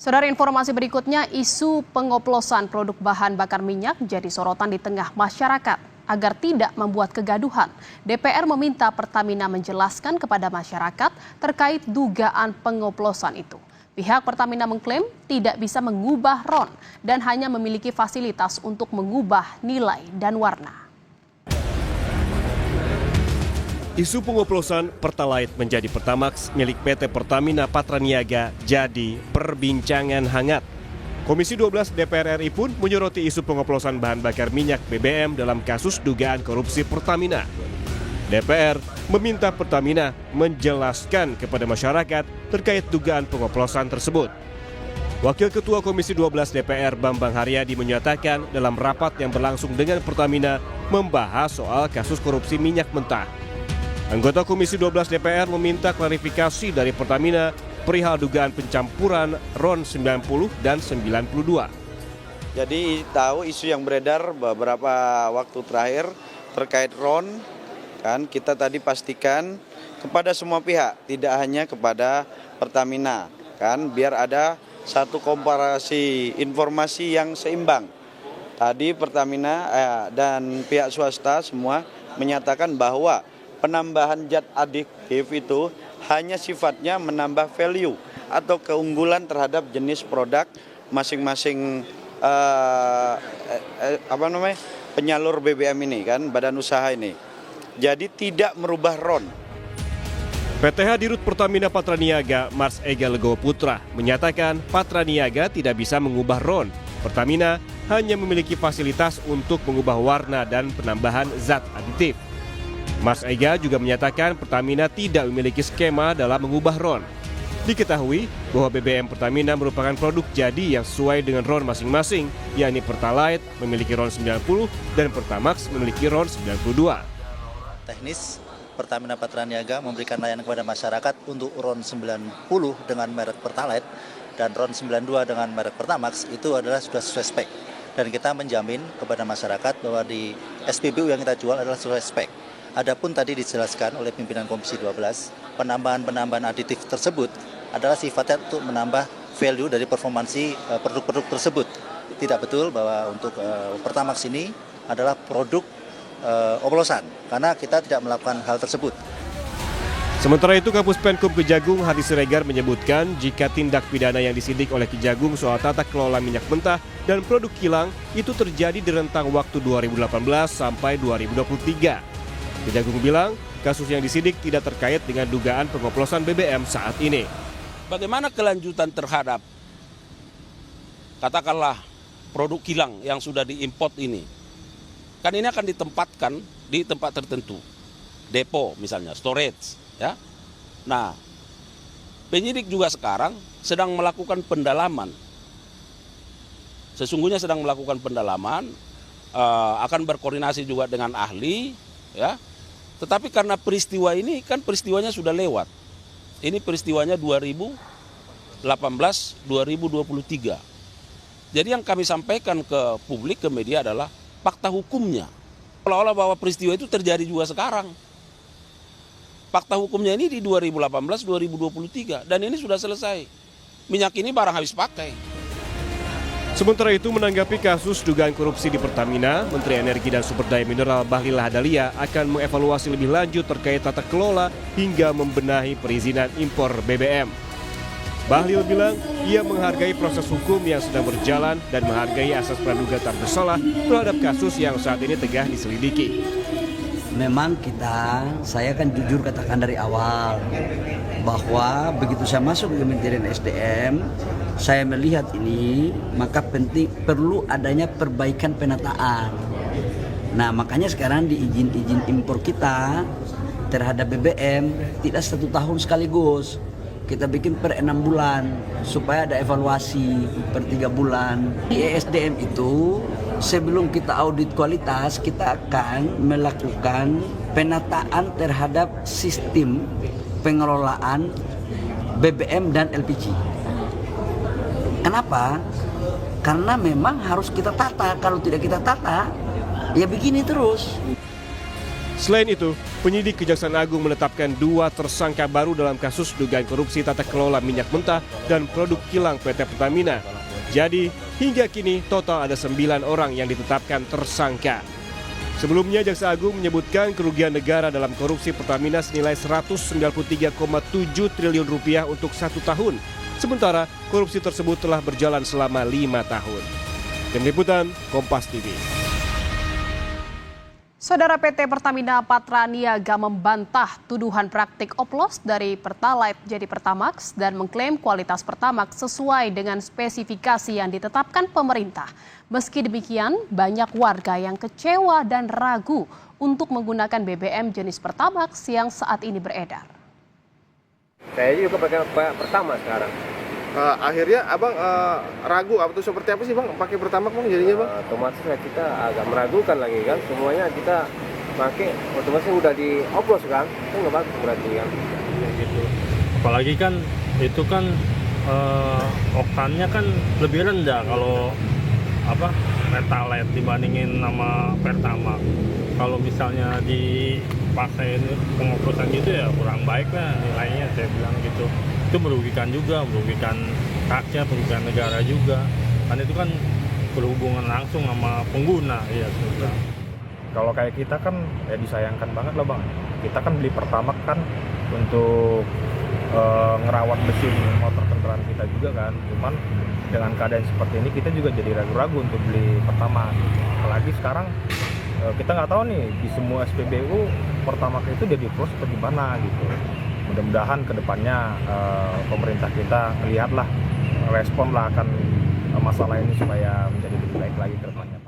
Saudara, informasi berikutnya, isu pengoplosan produk bahan bakar minyak jadi sorotan di tengah masyarakat. Agar tidak membuat kegaduhan, DPR meminta Pertamina menjelaskan kepada masyarakat terkait dugaan pengoplosan itu. Pihak Pertamina mengklaim tidak bisa mengubah RON dan hanya memiliki fasilitas untuk mengubah nilai dan warna. Isu pengoplosan Pertalite menjadi Pertamax milik PT Pertamina Patraniaga jadi perbincangan hangat. Komisi 12 DPR RI pun menyoroti isu pengoplosan bahan bakar minyak BBM dalam kasus dugaan korupsi Pertamina. DPR meminta Pertamina menjelaskan kepada masyarakat terkait dugaan pengoplosan tersebut. Wakil Ketua Komisi 12 DPR Bambang Haryadi menyatakan dalam rapat yang berlangsung dengan Pertamina membahas soal kasus korupsi minyak mentah. Anggota Komisi 12 DPR meminta klarifikasi dari Pertamina perihal dugaan pencampuran RON 90 dan 92. Jadi tahu isu yang beredar beberapa waktu terakhir terkait RON, kan kita tadi pastikan kepada semua pihak, tidak hanya kepada Pertamina, kan biar ada satu komparasi informasi yang seimbang. Tadi Pertamina dan pihak swasta semua menyatakan bahwa penambahan zat adiktif itu hanya sifatnya menambah value atau keunggulan terhadap jenis produk masing-masing penyalur BBM ini, kan badan usaha ini. Jadi tidak merubah RON. PTH Dirut Pertamina Patraniaga Mars Ega Legowo Putra menyatakan Patraniaga tidak bisa mengubah RON. Pertamina hanya memiliki fasilitas untuk mengubah warna dan penambahan zat aditif. Mas Ega juga menyatakan Pertamina tidak memiliki skema dalam mengubah RON. Diketahui bahwa BBM Pertamina merupakan produk jadi yang sesuai dengan RON masing-masing, yakni Pertalite memiliki RON 90 dan Pertamax memiliki RON 92. Teknis, Pertamina Patraniaga memberikan layanan kepada masyarakat untuk RON 90 dengan merek Pertalite dan RON 92 dengan merek Pertamax itu adalah sudah sesuai spek. Dan kita menjamin kepada masyarakat bahwa di SPBU yang kita jual adalah sesuai spek. Adapun tadi dijelaskan oleh pimpinan Komisi 12, penambahan aditif tersebut adalah sifatnya untuk menambah value dari performansi produk-produk tersebut. Tidak betul bahwa untuk Pertamax ini adalah produk oplosan, karena kita tidak melakukan hal tersebut. Sementara itu, Kapus Penkum Kejagung Hadi Siregar menyebutkan jika tindak pidana yang disidik oleh Kejagung soal tata kelola minyak mentah dan produk kilang itu terjadi di rentang waktu 2018 sampai 2023. Kejagung bilang kasus yang disidik tidak terkait dengan dugaan pengoplosan BBM saat ini. Bagaimana kelanjutan terhadap katakanlah produk kilang yang sudah diimport ini? Kan ini akan ditempatkan di tempat tertentu, depo misalnya, storage, ya. Nah, penyidik juga sekarang sedang melakukan pendalaman. Sesungguhnya sedang melakukan pendalaman, akan berkoordinasi juga dengan ahli, ya. Tetapi karena peristiwa ini kan peristiwanya sudah lewat. Ini peristiwanya 2018-2023. Jadi yang kami sampaikan ke publik, ke media adalah fakta hukumnya. Seolah-olah bahwa peristiwa itu terjadi juga sekarang. Fakta hukumnya ini di 2018-2023 dan ini sudah selesai. Minyak ini barang habis pakai. Sementara itu, menanggapi kasus dugaan korupsi di Pertamina, Menteri Energi dan Sumber Daya Mineral Bahlil Lahadalia akan mengevaluasi lebih lanjut terkait tata kelola hingga membenahi perizinan impor BBM. Bahlil bilang ia menghargai proses hukum yang sedang berjalan dan menghargai asas praduga tak bersalah terhadap kasus yang saat ini tengah diselidiki. Memang saya kan jujur katakan dari awal bahwa begitu saya masuk ke Kementerian SDM, saya melihat ini maka perlu adanya perbaikan penataan. Nah, makanya sekarang di izin impor kita terhadap BBM tidak 1 tahun sekaligus. Kita bikin per 6 bulan supaya ada evaluasi per 3 bulan. Di ESDM itu sebelum kita audit kualitas, kita akan melakukan penataan terhadap sistem pengelolaan BBM dan LPG. Kenapa? Karena memang harus kita tata. Kalau tidak kita tata, ya begini terus. Selain itu, Penyidik Kejaksaan Agung menetapkan 2 tersangka baru dalam kasus dugaan korupsi tata kelola minyak mentah dan produk kilang PT Pertamina. Jadi, hingga kini total ada 9 orang yang ditetapkan tersangka. Sebelumnya, Jaksa Agung menyebutkan kerugian negara dalam korupsi Pertamina senilai 193,7 triliun rupiah untuk 1 tahun. Sementara korupsi tersebut telah berjalan selama 5 tahun. Tim Liputan, Kompas TV. Saudara, PT Pertamina Patraniaga membantah tuduhan praktik oplos dari Pertalite jadi Pertamax dan mengklaim kualitas Pertamax sesuai dengan spesifikasi yang ditetapkan pemerintah. Meski demikian, banyak warga yang kecewa dan ragu untuk menggunakan BBM jenis Pertamax yang saat ini beredar. Saya juga pakai Pertamax sekarang. Akhirnya abang ragu atau seperti apa sih bang pakai Pertamax bang jadinya bang? Otomatis kita agak meragukan lagi kan, semuanya kita pakai otomatis udah dioplos kan, itu nggak bagus berarti kan. Gitu. Apalagi kan itu kan oktannya kan lebih rendah kalau Pertalite dibandingin sama Pertamax. Kalau misalnya dipakai pengoplosan gitu ya kurang baik lah nilainya, saya bilang gitu. Itu merugikan juga, merugikan rakyat, merugikan negara juga. Kan itu kan berhubungan langsung sama pengguna, ya sudah. Kalau kayak kita kan ya disayangkan banget lah bang. Kita kan beli Pertamax kan untuk ngerawat mesin motor kendaraan kita juga kan. Cuman dengan keadaan seperti ini kita juga jadi ragu-ragu untuk beli Pertamax. Apalagi sekarang kita nggak tahu nih di semua SPBU Pertamax itu jadi plus atau gimana gitu. Mudah-mudahan kedepannya pemerintah kita melihatlah, respon lah akan masalah ini supaya menjadi lebih baik lagi ke depannya.